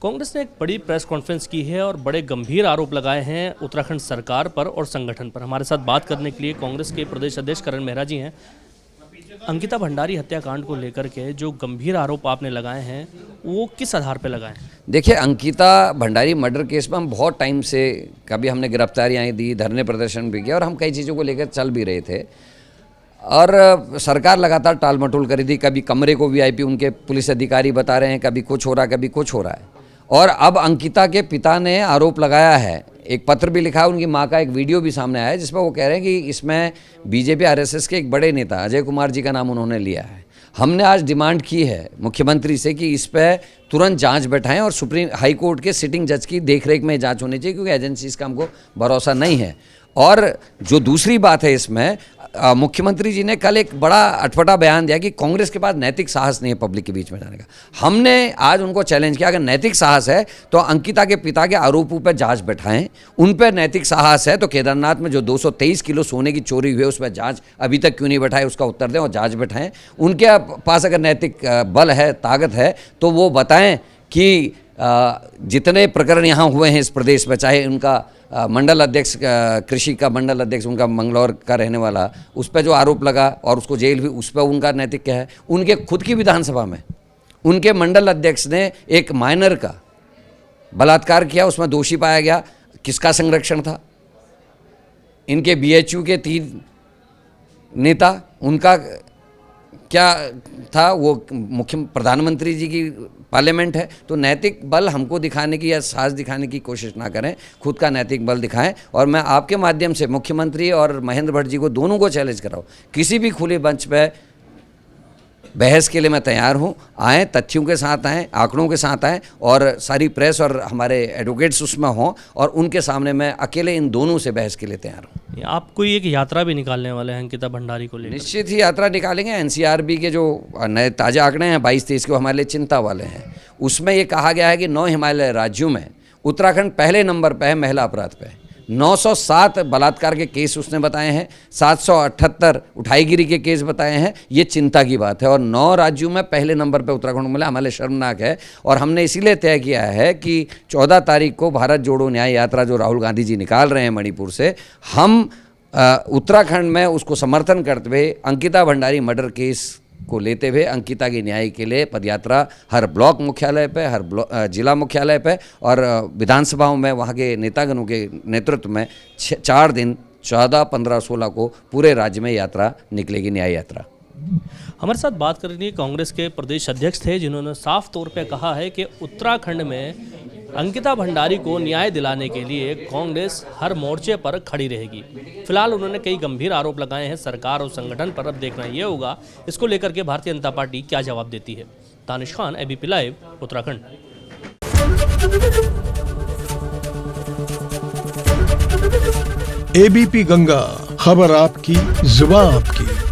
कांग्रेस ने एक बड़ी प्रेस कॉन्फ्रेंस की है और बड़े गंभीर आरोप लगाए हैं उत्तराखंड सरकार पर और संगठन पर। हमारे साथ बात करने के लिए कांग्रेस के प्रदेश अध्यक्ष करण मेहरा जी हैं। अंकिता भंडारी हत्याकांड को लेकर के जो गंभीर आरोप आपने लगाए हैं वो किस आधार पर लगाए हैं? देखिए, अंकिता भंडारी मर्डर केस में हम बहुत टाइम से कभी हमने गिरफ्तारियाँ दी, धरने प्रदर्शन भी किया और हम कई चीज़ों को लेकर चल भी रहे थे और सरकार लगातार टाल मटोल करी थी। कभी कमरे को वीआईपी उनके पुलिस अधिकारी बता रहे हैं, कभी कुछ हो रहा है, कभी कुछ हो रहा है। और अब अंकिता के पिता ने आरोप लगाया है, एक पत्र भी लिखा है, उनकी मां का एक वीडियो भी सामने आया है जिसमें वो कह रहे हैं कि इसमें बीजेपी आरएसएस के एक बड़े नेता अजय कुमार जी का नाम उन्होंने लिया है। हमने आज डिमांड की है मुख्यमंत्री से कि इस पर तुरंत जांच बैठाएं और सुप्रीम हाई कोर्ट के सिटिंग जज की देखरेख में जांच होनी चाहिए, क्योंकि एजेंसीज का हमको भरोसा नहीं है। और जो दूसरी बात है इसमें, मुख्यमंत्री जी ने कल एक बड़ा अटपटा बयान दिया कि कांग्रेस के पास नैतिक साहस नहीं है पब्लिक के बीच में जाने का। हमने आज उनको चैलेंज किया, अगर नैतिक साहस है तो अंकिता के पिता के आरोपों पर जांच बैठाएं। उन पर नैतिक साहस है तो केदारनाथ में जो 223 किलो सोने की चोरी हुई है उस पर जांच अभी तक क्यों नहीं बैठाए, उसका उत्तर दें और जांच बैठाएं। उनके पास अगर नैतिक बल है, ताकत है तो वो बताएं कि जितने प्रकरण यहाँ हुए हैं इस प्रदेश में, चाहे उनका मंडल अध्यक्ष, कृषि का मंडल अध्यक्ष उनका मंगलौर का रहने वाला, उस पर जो आरोप लगा और उसको जेल भी, उस पर उनका नैतिक क्या है। उनके खुद की विधानसभा में उनके मंडल अध्यक्ष ने एक माइनर का बलात्कार किया, उसमें दोषी पाया गया। किसका संरक्षण था? इनके बीएचयू के 3 नेता, उनका क्या था? वो मुख्य प्रधानमंत्री जी की पार्लियामेंट है। तो नैतिक बल हमको दिखाने की या साहस दिखाने की कोशिश ना करें, खुद का नैतिक बल दिखाएं। और मैं आपके माध्यम से मुख्यमंत्री और महेंद्र भट्ट जी को, दोनों को चैलेंज कराऊं, किसी भी खुले मंच पे बहस के लिए मैं तैयार हूं। आएँ, तथ्यों के साथ आएँ, आंकड़ों के साथ आएँ और सारी प्रेस और हमारे एडवोकेट्स उसमें हों और उनके सामने मैं अकेले इन दोनों से बहस के लिए तैयार हूँ। आप कोई एक यात्रा भी निकालने वाले हैं अंकिता भंडारी को लेकर? निश्चित ही यात्रा निकालेंगे। एनसीआरबी के जो नए ताज़ा आंकड़े हैं 22-23 के, वो हमारे लिए चिंता वाले हैं। उसमें ये कहा गया है कि 9 हिमालय राज्यों में उत्तराखंड पहले नंबर पर है महिला अपराध पे। 907 बलात्कार के केस उसने बताए हैं, 778 उठाईगिरी के केस बताए हैं। ये चिंता की बात है और 9 राज्यों में पहले नंबर पे उत्तराखंड मिला, हमारे शर्मनाक है। और हमने इसीलिए तय किया है कि 14 तारीख को भारत जोड़ो न्याय यात्रा जो राहुल गांधी जी निकाल रहे हैं मणिपुर से, हम उत्तराखंड में उसको समर्थन करते हुए अंकिता भंडारी मर्डर केस को लेते हुए अंकिता के न्याय के लिए पदयात्रा हर ब्लॉक मुख्यालय पे, हर जिला मुख्यालय पे और विधानसभाओं में वहाँ के नेतागणों के नेतृत्व में 4 दिन 14, 15, 16 को पूरे राज्य में यात्रा निकलेगी, न्याय यात्रा। हमारे साथ बात कर रही है कांग्रेस के प्रदेश अध्यक्ष थे, जिन्होंने साफ तौर पे कहा है कि उत्तराखंड में अंकिता भंडारी को न्याय दिलाने के लिए कांग्रेस हर मोर्चे पर खड़ी रहेगी। फिलहाल उन्होंने कई गंभीर आरोप लगाए हैं सरकार और संगठन पर। अब देखना यह होगा इसको लेकर के भारतीय जनता पार्टी क्या जवाब देती है। Danish Khan, ABP live, Uttarakhand. ABP Ganga, खबर आपकी, जुबान आपकी।